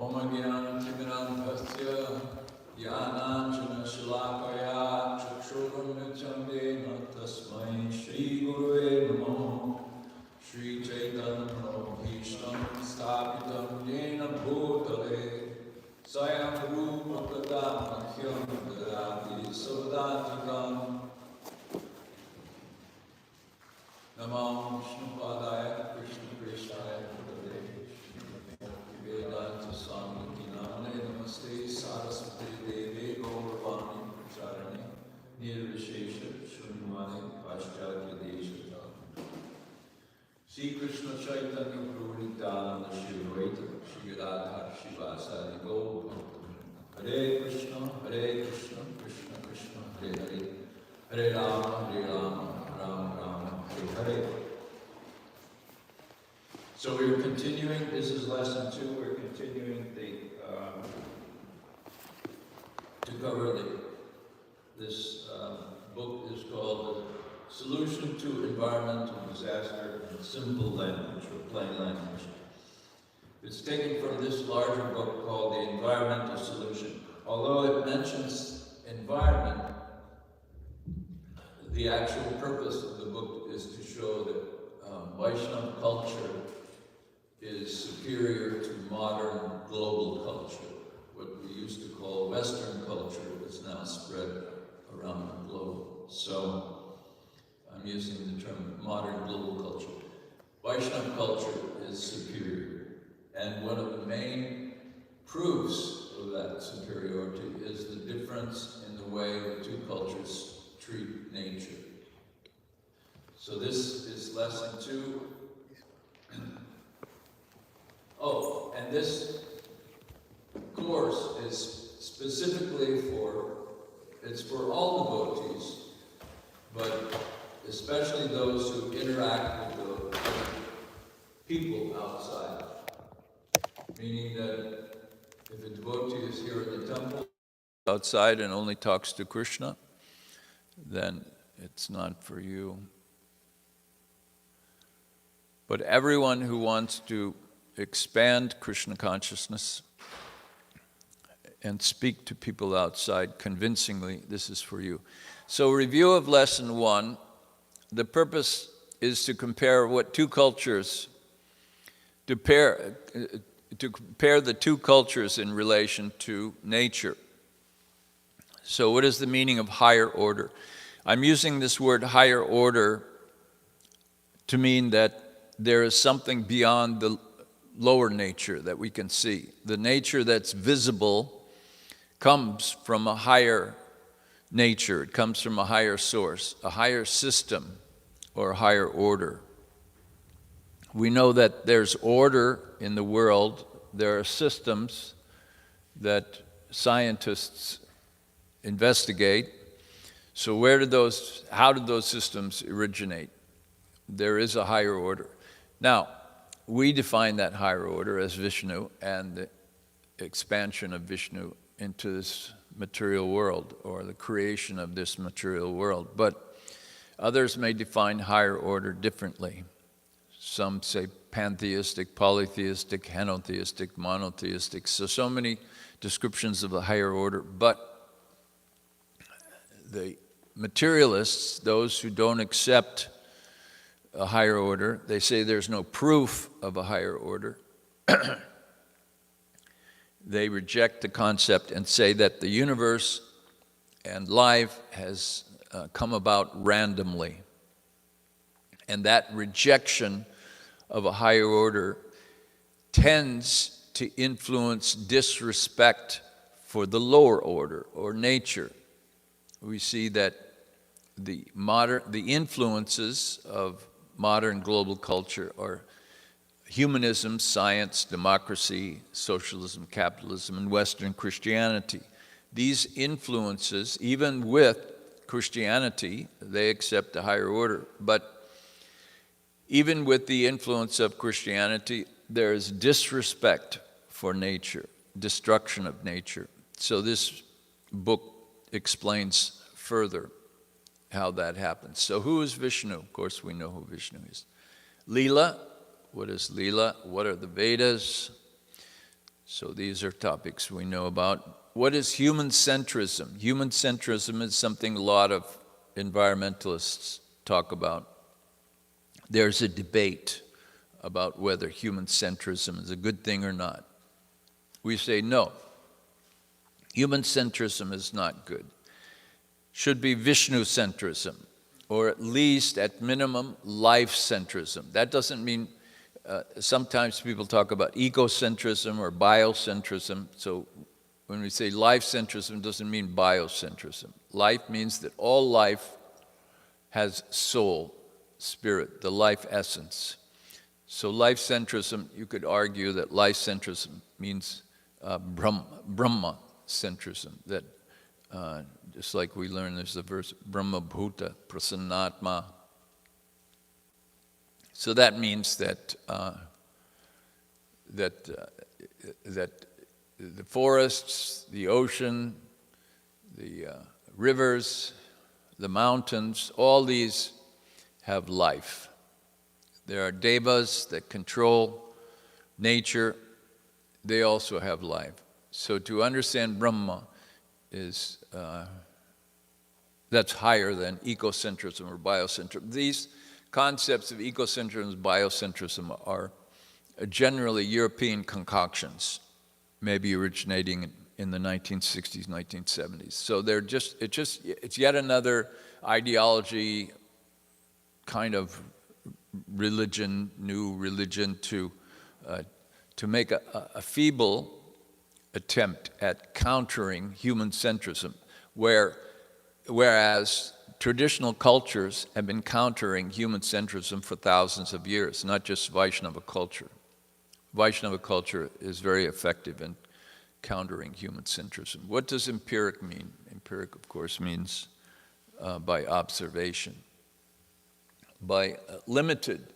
Omagyanantimirandhasya Yananchana Shalakaya Chakshurumnityambena Tasmai Shri Gurave Namo Shri Chaitanya Bhishtam Sthapitam Yena Bhutale Sayam Rupa Kadamakyam Dadati Savadantikam Namam Vishnu Padaya Krishna Krishna Vedanta Swami Namane Namaste Saraswati Devi Gauravani Pracharani Nirvishesha Shunyamani Paschatya Desha Sri Krishna Chaitanya Prabhu Nityananda Shri Advaita Shri Radha Shivasadi Gaur Hare Krishna Krishna Krishna Hare Hare Hare Rama Rama Rama Hare Hare. So we're continuing, this is lesson 2, we're continuing to cover this book is called The Solution to Environmental Disaster in Simple Language, or Plain Language. It's taken from this larger book called The Environmental Solution. Although it mentions environment, the actual purpose of the book is to show that Vaishnava culture is superior to modern global culture. What we used to call Western culture is now spread around the globe. So I'm using the term modern global culture. Vaishnava culture is superior. And one of the main proofs of that superiority is the difference in the way the two cultures treat nature. So this is lesson 2. Oh, and this course is specifically it's for all devotees, but especially those who interact with the people outside. Meaning that if a devotee is here in the temple, outside and only talks to Krishna, then it's not for you. But everyone who wants to expand Krishna consciousness and speak to people outside convincingly, this is for you. So review of lesson 1, the purpose is to compare what two cultures, to compare the two cultures in relation to nature. So what is the meaning of higher order? I'm using this word higher order to mean that there is something beyond the lower nature that we can see. The nature that's visible comes from a higher nature. It comes from a higher source, a higher system, or a higher order. We know that there's order in the world. There are systems that scientists investigate. So how did those systems originate? There is a higher order. Now, we define that higher order as Vishnu and the expansion of Vishnu into this material world, or the creation of this material world. But others may define higher order differently. Some say pantheistic, polytheistic, henotheistic, monotheistic. So many descriptions of the higher order. But the materialists, those who don't accept a higher order, they say there's no proof of a higher order. They reject the concept and say that the universe and life has come about randomly. And that rejection of a higher order tends to influence disrespect for the lower order or nature. We see that the influences of modern global culture are humanism, science, democracy, socialism, capitalism, and Western Christianity. These influences, even with Christianity, they accept a higher order. But even with the influence of Christianity, there is disrespect for nature, destruction of nature. So this book explains further how that happens. So who is Vishnu? Of course, we know who Vishnu is. Leela, what is Leela? What are the Vedas? So these are topics we know about. What is human centrism? Human centrism is something a lot of environmentalists talk about. There's a debate about whether human centrism is a good thing or not. We say no. Human centrism is not good. Should be Vishnu centrism, or at least, at minimum, life centrism. That doesn't mean, sometimes people talk about egocentrism or biocentrism. So when we say life centrism, it doesn't mean biocentrism. Life means that all life has soul, spirit, the life essence. So life centrism, you could argue that life centrism means Brahma centrism, that just like we learn, there's the verse, Brahma Bhuta Prasannatma. So that means that that the forests, the ocean, the rivers, the mountains, all these have life. There are devas that control nature. They also have life. So to understand Brahma is that's higher than ecocentrism or biocentrism. These concepts of ecocentrism and biocentrism are generally European concoctions, maybe originating in the 1960s, 1970s. So they're it's yet another ideology, kind of religion, new religion to make a feeble attempt at countering human centrism, whereas traditional cultures have been countering human centrism for thousands of years, not just Vaishnava culture. Vaishnava culture is very effective in countering human centrism. What does empiric mean? Empiric, of course, means by observation, limited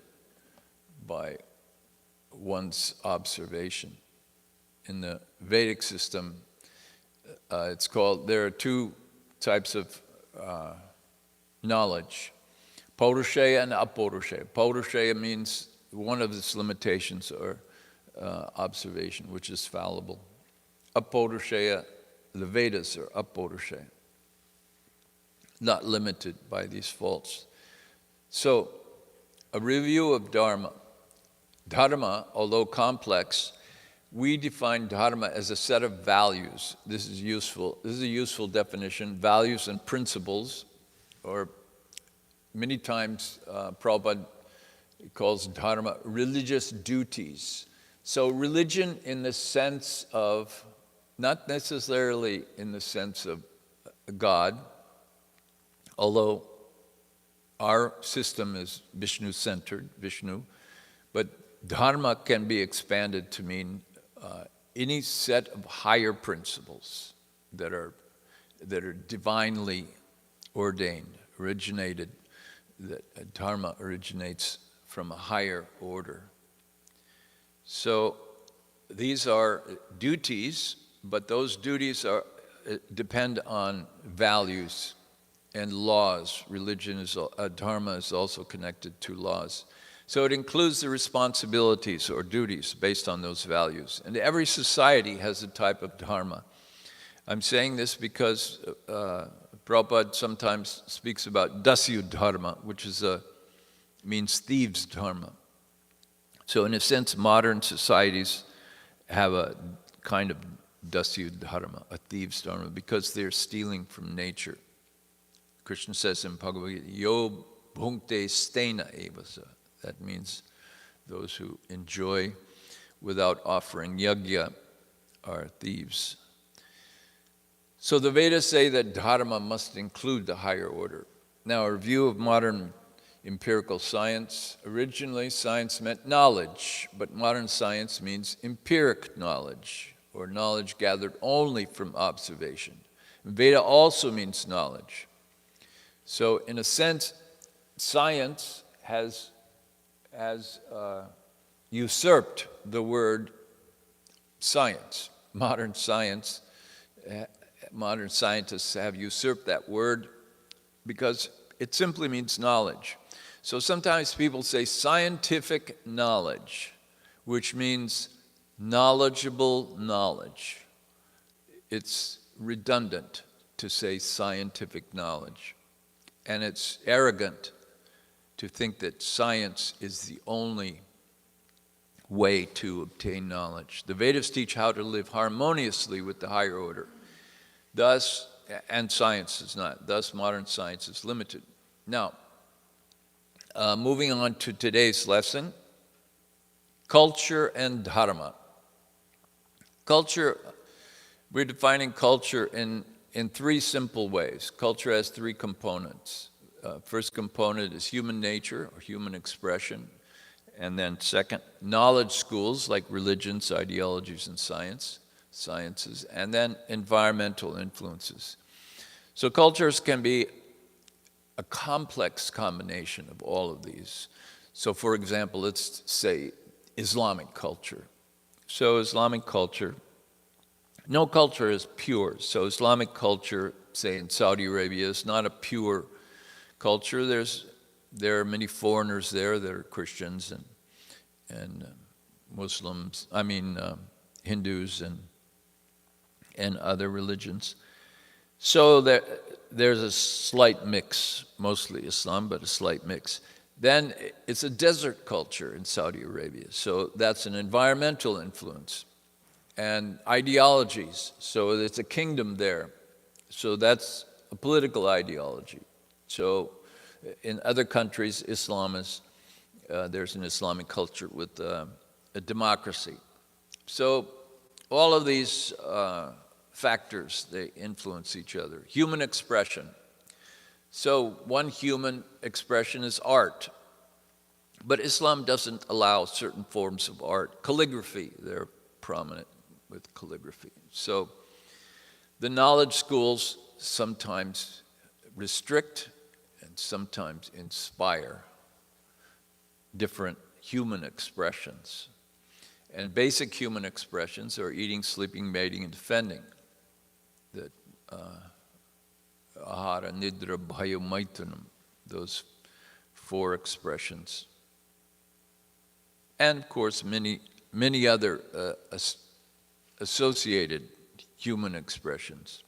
by one's observation. In the Vedic system, there are two types of knowledge, Paurushaya and Apaurushaya. Paurushaya means one of its limitations are observation, which is fallible. Apaurushaya, the Vedas are Apaurushaya, not limited by these faults. So, a review of Dharma. Dharma, although complex, we define Dharma as a set of values. This is useful. This is a useful definition. Values and principles, or many times Prabhupada calls Dharma religious duties. So religion in the sense of, not necessarily in the sense of God, although our system is Vishnu-centered, but Dharma can be expanded to mean any set of higher principles that are divinely ordained, originated, that Dharma originates from a higher order. So these are duties, but those duties depend on values and laws. Dharma is also connected to laws. So it includes the responsibilities or duties based on those values. And every society has a type of dharma. I'm saying this because Prabhupada sometimes speaks about dasyu dharma, which means thieves' dharma. So in a sense, modern societies have a kind of dasyu dharma, a thieves' dharma, because they're stealing from nature. Krishna says in Bhagavad Gita, yo bhunkte stena evasa. That means those who enjoy without offering yajna are thieves. So the Vedas say that dharma must include the higher order. Now, a review of modern empirical science. Originally, science meant knowledge, but modern science means empiric knowledge, or knowledge gathered only from observation. Veda also means knowledge. So in a sense, science has usurped the word science. Modern scientists have usurped that word because it simply means knowledge. So sometimes people say scientific knowledge, which means knowledgeable knowledge. It's redundant to say scientific knowledge. And it's arrogant to think that science is the only way to obtain knowledge. The Vedas teach how to live harmoniously with the higher order. Thus, and science is not. Thus, modern science is limited. Now, moving on to today's lesson, culture and dharma. Culture, we're defining culture in three simple ways. Culture has three components. First component is human nature or human expression. And then second, knowledge schools like religions, ideologies, and sciences. And then environmental influences. So cultures can be a complex combination of all of these. So for example, let's say Islamic culture. So Islamic culture, no culture is pure. So Islamic culture, say in Saudi Arabia, is not a pure culture. There are many foreigners there that are Christians and Muslims, Hindus and other religions. So there's a slight mix, mostly Islam, but a slight mix. Then it's a desert culture in Saudi Arabia. So that's an environmental influence. And ideologies, so it's a kingdom there. So that's a political ideology. So in other countries, Islam is, there's an Islamic culture with a democracy. So all of these factors, they influence each other. Human expression. So one human expression is art. But Islam doesn't allow certain forms of art. Calligraphy, they're prominent with calligraphy. So the knowledge schools sometimes restrict and sometimes inspire different human expressions. And basic human expressions are eating, sleeping, mating, and defending. That ahara, nidra, bhaya, maitunam, those four expressions. And of course, many other associated human expressions.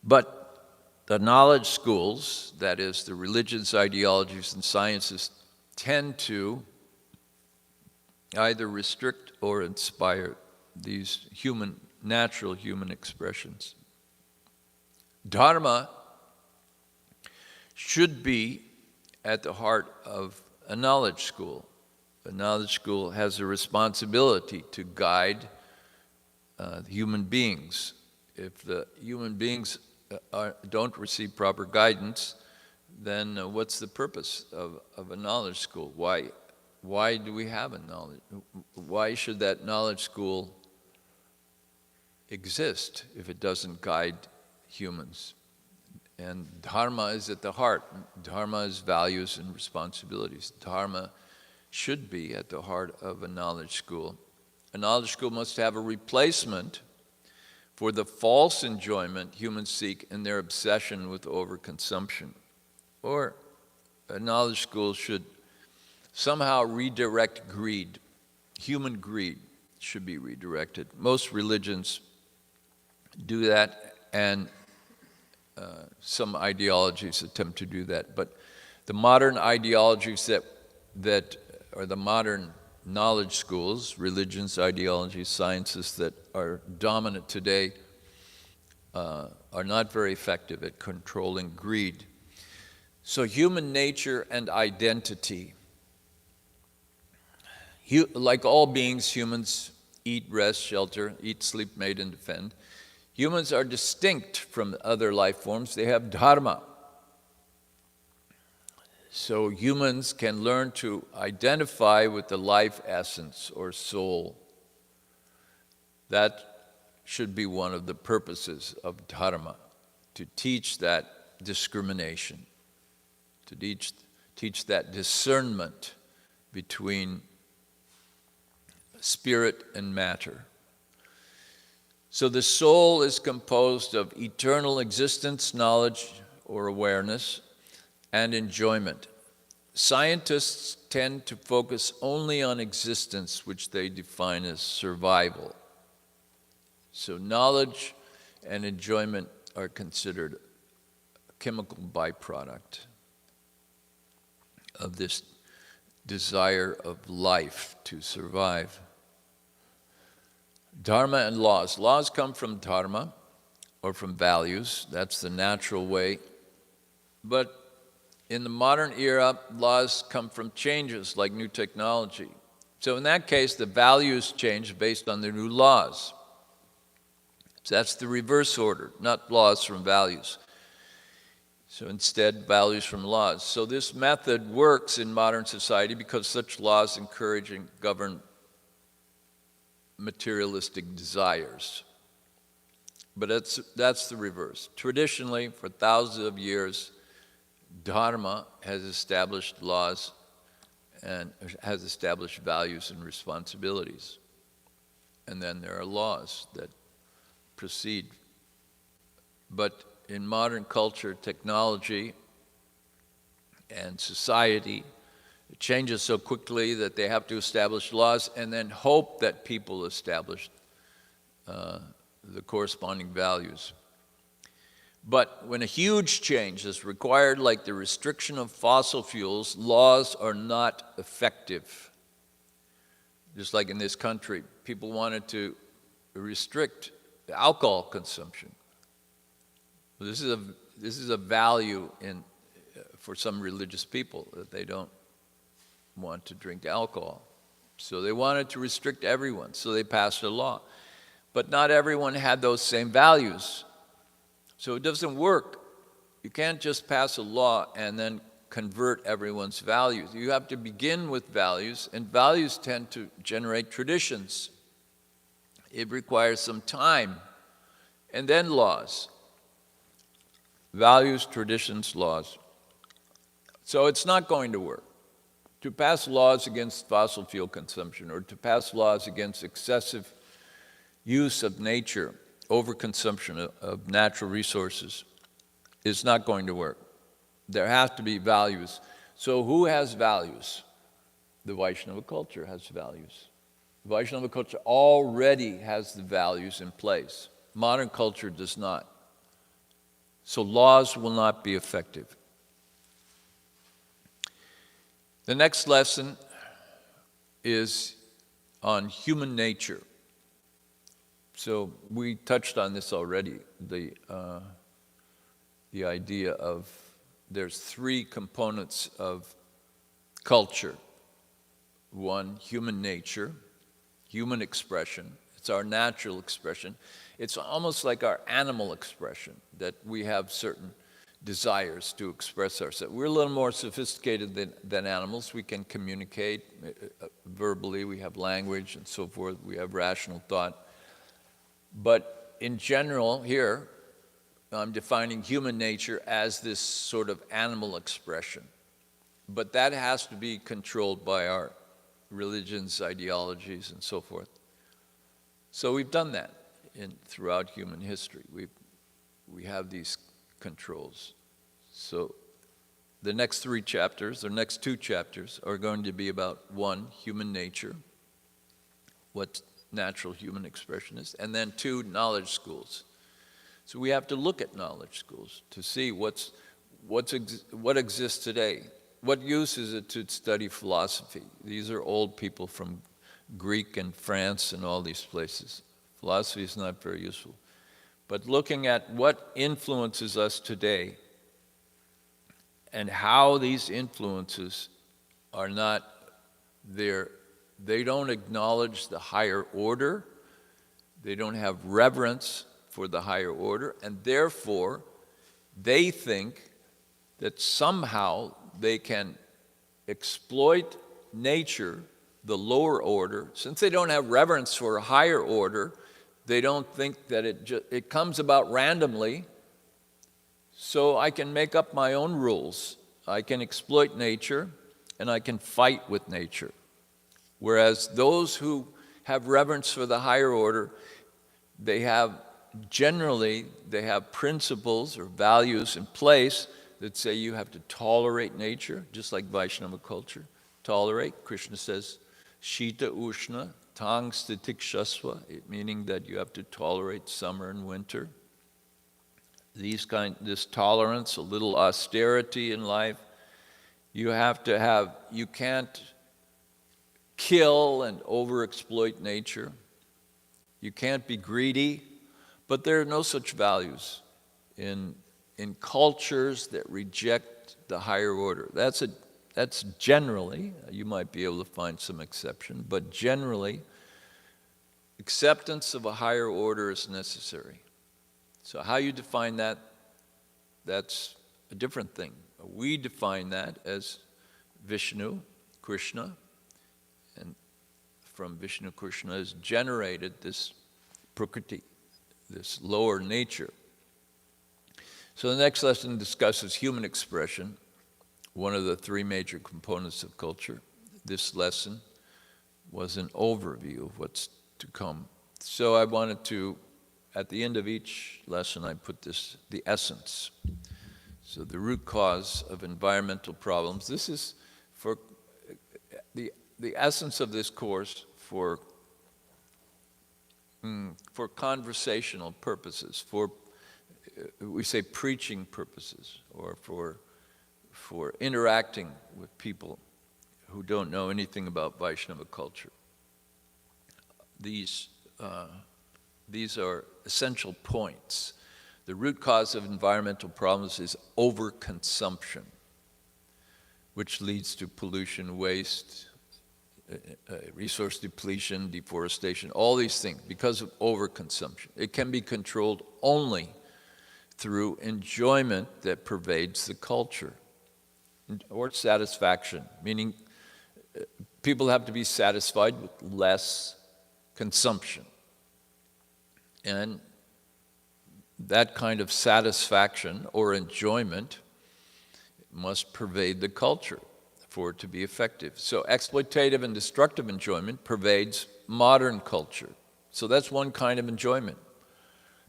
But the knowledge schools, that is, the religions, ideologies, and sciences, tend to either restrict or inspire these natural human expressions. Dharma should be at the heart of a knowledge school. A knowledge school has a responsibility to guide human beings. If the human beings don't receive proper guidance, then what's the purpose of a knowledge school? Why do we have a knowledge? Why should that knowledge school exist if it doesn't guide humans? And dharma is at the heart. Dharma is values and responsibilities. Dharma should be at the heart of a knowledge school. A knowledge school must have a replacement for the false enjoyment humans seek in their obsession with overconsumption. Or a knowledge school should somehow redirect greed. Human greed should be redirected. Most religions do that, and some ideologies attempt to do that. But the modern ideologies that are the modern knowledge schools, religions, ideologies, sciences that are dominant today are not very effective at controlling greed. So human nature and identity. Like all beings, humans eat, rest, shelter, eat, sleep, mate, and defend. Humans are distinct from other life forms. They have dharma. So humans can learn to identify with the life essence or soul. That should be one of the purposes of dharma, to teach that discrimination, to teach that discernment between spirit and matter. So the soul is composed of eternal existence, knowledge or awareness, and enjoyment. Scientists tend to focus only on existence, which they define as survival. So knowledge and enjoyment are considered a chemical byproduct of this desire of life to survive. Dharma and laws. Laws come from dharma, or from values. That's the natural way. But in the modern era, laws come from changes like new technology. So in that case, the values change based on the new laws. So that's the reverse order, not laws from values. So instead, values from laws. So this method works in modern society because such laws encourage and govern materialistic desires. But that's the reverse. Traditionally, for thousands of years, Dharma has established laws and has established values and responsibilities. And then there are laws that proceed. But in modern culture, technology, and society, it changes so quickly that they have to establish laws and then hope that people establish the corresponding values. But when a huge change is required, like the restriction of fossil fuels, laws are not effective. Just like in this country, people wanted to restrict alcohol consumption. This is a value for some religious people, that they don't want to drink alcohol. So they wanted to restrict everyone, so they passed a law. But not everyone had those same values. So it doesn't work. You can't just pass a law and then convert everyone's values. You have to begin with values, and values tend to generate traditions. It requires some time, and then laws. Values, traditions, laws. So it's not going to work. To pass laws against fossil fuel consumption, or to pass laws against excessive use of nature, overconsumption of natural resources, is not going to work. There have to be values. So who has values? The Vaishnava culture has values. The Vaishnava culture already has the values in place. Modern culture does not. So laws will not be effective. The next lesson is on human nature. So we touched on this already, the idea of there's three components of culture. One, human nature, human expression. It's our natural expression. It's almost like our animal expression, that we have certain desires to express ourselves. We're a little more sophisticated than animals. We can communicate verbally, we have language and so forth, we have rational thought. But in general, here, I'm defining human nature as this sort of animal expression. But that has to be controlled by our religions, ideologies, and so forth. So we've done that throughout human history. We have these controls. So the next three chapters, or next two chapters, are going to be about one, human nature, what natural human expression is, and then two, knowledge schools. So we have to look at knowledge schools to see what exists today. What use is it to study philosophy? These are old people from Greek and France and all these places. Philosophy is not very useful. But looking at what influences us today and how these influences are not there, they don't acknowledge the higher order, they don't have reverence for the higher order, and therefore they think that somehow they can exploit nature, the lower order. Since they don't have reverence for a higher order, they don't think that it comes about randomly, so I can make up my own rules. I can exploit nature, and I can fight with nature. Whereas those who have reverence for the higher order, they have principles or values in place that say you have to tolerate nature, just like Vaishnava culture. Tolerate, Krishna says, Shita Ushna, Tang Stitikshasva, meaning that you have to tolerate summer and winter. This tolerance, a little austerity in life, you can't kill and overexploit nature. You can't be greedy, but there are no such values in cultures that reject the higher order. That's generally, you might be able to find some exception, but generally, acceptance of a higher order is necessary. So how you define that, that's a different thing. We define that as Vishnu, Krishna, and from Vishnu, Krishna has generated this prakriti, this lower nature. So the next lesson discusses human expression, one of the three major components of culture. This lesson was an overview of what's to come. So I wanted to, at the end of each lesson, I put the essence. So the root cause of environmental problems. This is for the essence of this course for conversational purposes, we say preaching purposes, or for interacting with people who don't know anything about Vaishnava culture. These are essential points. The root cause of environmental problems is overconsumption, which leads to pollution, waste, resource depletion, deforestation, all these things because of overconsumption. It can be controlled only through enjoyment that pervades the culture, or satisfaction, meaning people have to be satisfied with less consumption. And that kind of satisfaction or enjoyment must pervade the culture for it to be effective. So exploitative and destructive enjoyment pervades modern culture. So that's one kind of enjoyment.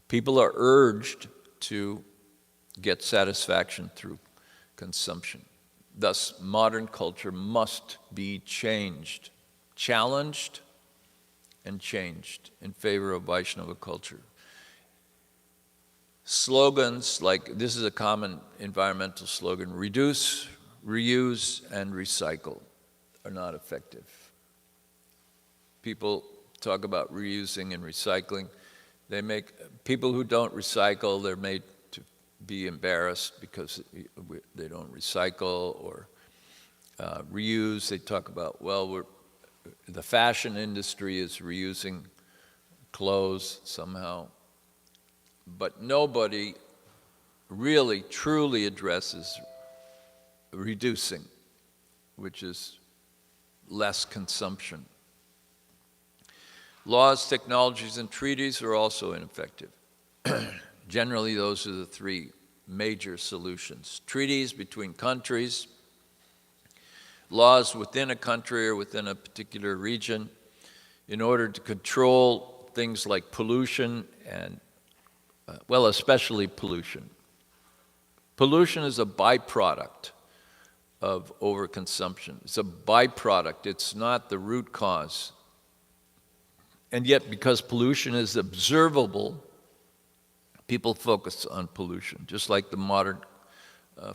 People are urged to get satisfaction through consumption. Thus, modern culture must be changed, challenged and changed in favor of Vaishnava culture. Slogans like, this is a common environmental slogan, reduce, reuse, and recycle are not effective. People talk about reusing and recycling. People who don't recycle, they're made to be embarrassed because they don't recycle, or reuse. They talk about, the fashion industry is reusing clothes somehow. But nobody really, truly addresses reducing, which is less consumption. Laws, technologies, and treaties are also ineffective. Generally, those are the three major solutions. Treaties between countries, laws within a country or within a particular region in order to control things like pollution and especially pollution. Pollution is a byproduct of overconsumption. It's a byproduct. It's not the root cause. And yet, because pollution is observable, people focus on pollution, just like the modern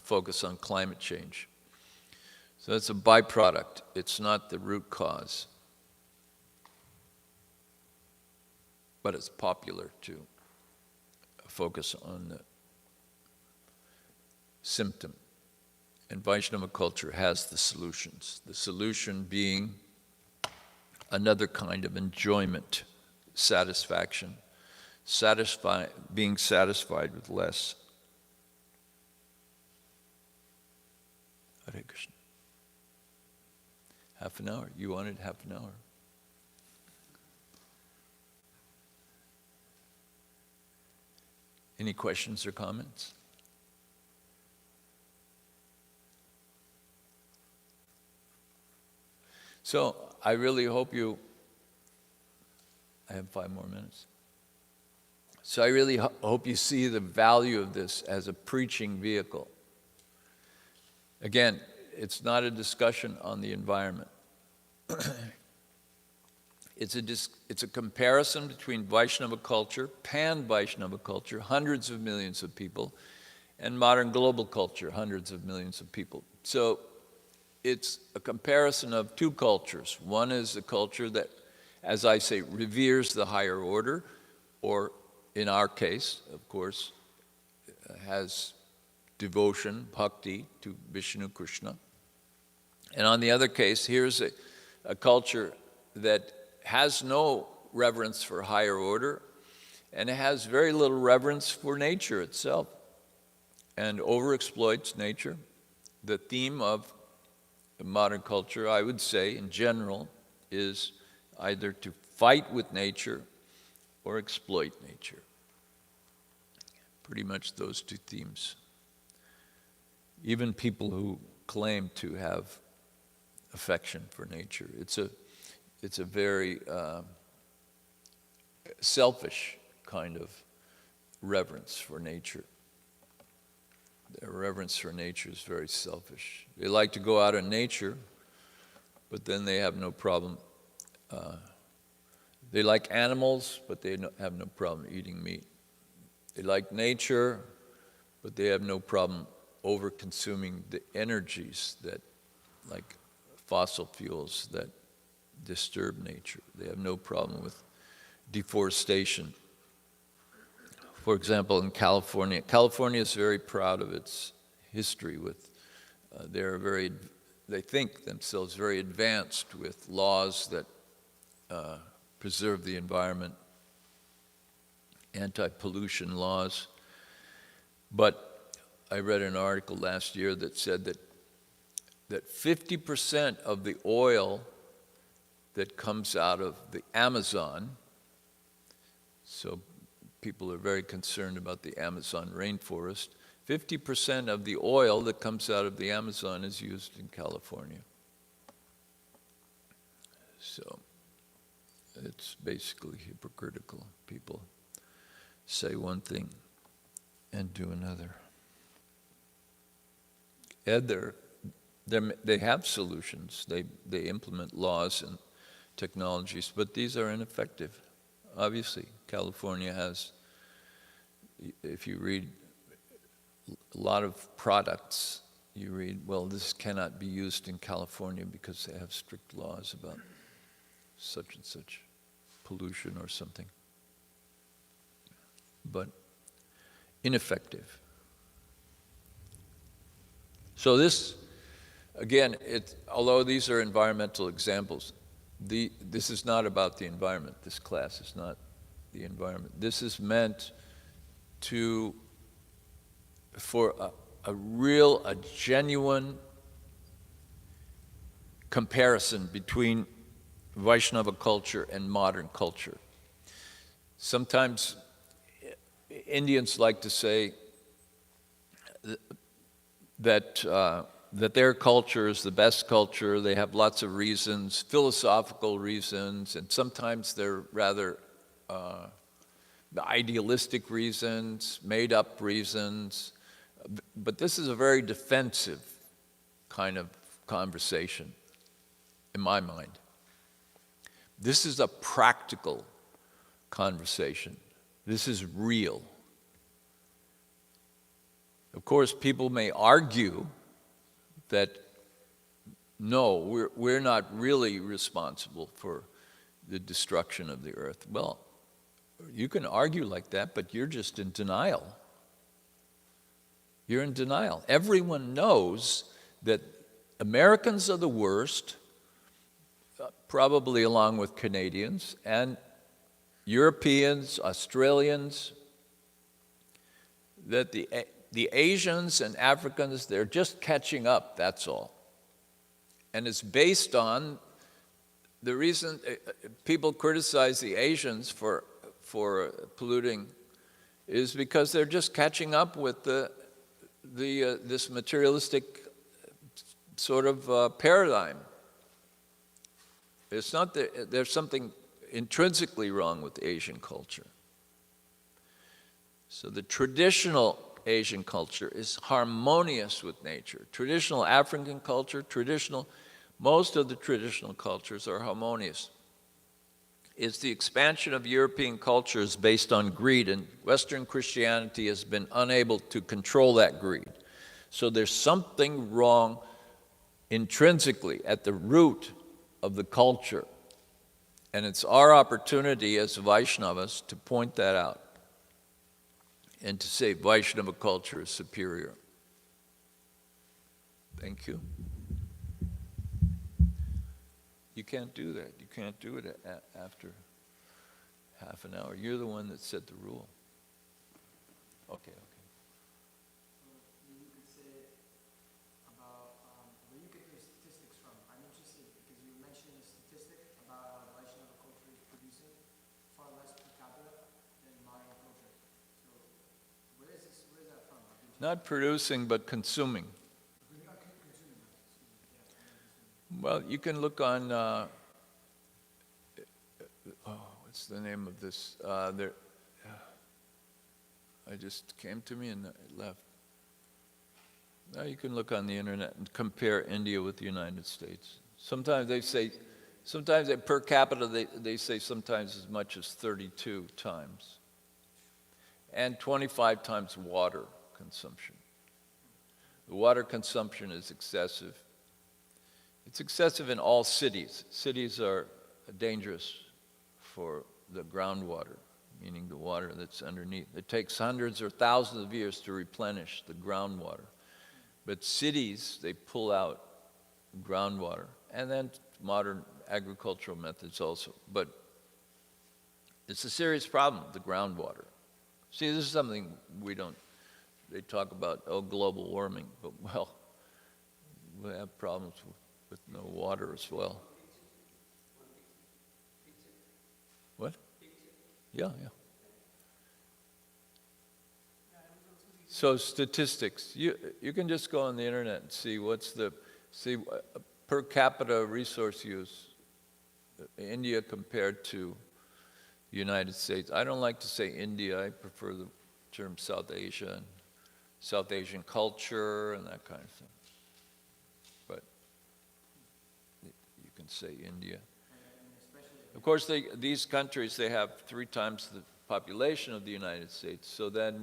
focus on climate change. So it's a byproduct. It's not the root cause. But it's popular to focus on the symptom. And Vaishnava culture has the solutions. The solution being another kind of enjoyment, satisfaction, being satisfied with less. Hare Krishna. Half an hour. You wanted half an hour. Any questions or comments? So I really hope I have 5 more minutes. So I really hope you see the value of this as a preaching vehicle. Again, it's not a discussion on the environment. It's a comparison between Vaishnava culture, pan-Vaishnava culture, hundreds of millions of people, and modern global culture, hundreds of millions of people. So it's a comparison of two cultures. One is a culture that, as I say, reveres the higher order, or in our case, of course, has devotion, bhakti, to Vishnu, Krishna. And on the other case, here's a culture that has no reverence for higher order, and it has very little reverence for nature itself, and overexploits nature. The theme of modern culture, I would say, in general, is either to fight with nature or exploit nature. Pretty much those two themes. Even people who claim to have affection for nature, it's a very selfish kind of reverence for nature. Their reverence for nature is very selfish. They like to go out in nature, but then they have no problem. They like animals, but they have no problem eating meat. They like nature, but they have no problem over-consuming the energies that, like fossil fuels, that disturb nature. They have no problem with deforestation. For example, in California, California is very proud of its history with, they think themselves very advanced with laws that preserve the environment, anti-pollution laws. But I read an article last year that said that 50% of the oil that comes out of the Amazon, so people are very concerned about the Amazon rainforest, 50% of the oil that comes out of the Amazon is used in California. So it's basically hypocritical. People say one thing and do another. And they have solutions. They implement laws and technologies, but these are ineffective. Obviously, California has, if you read a lot of products, you read, well, this cannot be used in California because they have strict laws about such and such pollution or something. But ineffective. So this, again, although these are environmental examples, this is not about the environment. This class is not the environment. This is meant for a genuine comparison between Vaishnava culture and modern culture. Sometimes Indians like to say that their culture is the best culture. They have lots of reasons, philosophical reasons, and sometimes they're rather idealistic reasons, made-up reasons. But this is a very defensive kind of conversation, in my mind. This is a practical conversation. This is real. Of course, people may argue that, no, we're not really responsible for the destruction of the earth. Well, you can argue like that, but you're just in denial. You're in denial. Everyone knows that Americans are the worst, probably along with Canadians, and Europeans, Australians, that the Asians and Africans, they're just catching up, that's all. And it's based on the reason people criticize the Asians for polluting is because they're just catching up with this materialistic sort of paradigm. It's not that there's something intrinsically wrong with Asian culture. So the traditional Asian culture is harmonious with nature. Traditional African culture, most of the traditional cultures are harmonious. It's the expansion of European cultures based on greed, and Western Christianity has been unable to control that greed. So there's something wrong intrinsically at the root of the culture. And it's our opportunity as Vaishnavas to point that out and to say Vaishnava culture is superior. Thank you. You can't do that. You can't do it after half an hour. You're the one that set the rule. Okay. You could say about where you get your statistics from. I'm interested because you mentioned a statistic about how Vaishnava culture is producing far less per capita than modern culture. So where is that from? Not producing, but consuming. Well, you can look on, what's the name of this? It just came to me and it left. Now you can look on the internet and compare India with the United States. Sometimes per capita, they say sometimes as much as 32 times. And 25 times water consumption. The water consumption is excessive. It's excessive in all cities. Cities are dangerous for the groundwater, meaning the water that's underneath. It takes hundreds or thousands of years to replenish the groundwater. But cities, they pull out groundwater, and then modern agricultural methods also. But it's a serious problem, the groundwater. See, this is something they talk about, global warming, but well, we have problems with no water as well. What? Yeah. So statistics, you can just go on the internet and see per capita resource use, India compared to the United States. I don't like to say India, I prefer the term South Asia and South Asian culture and that kind of thing. But you can say India. Of course, these countries, they have 3 times the population of the United States. So then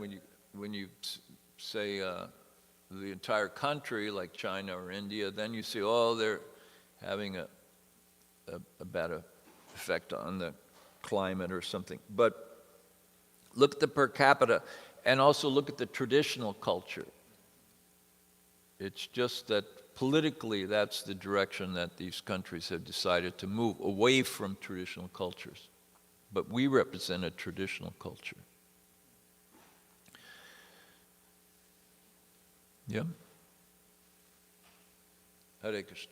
when you say the entire country, like China or India, then you see, they're having a bad effect on the climate or something. But look at the per capita, and also look at the traditional culture. It's just that politically, that's the direction that these countries have decided to move, away from traditional cultures. But we represent a traditional culture. Yeah? Hare Krishna.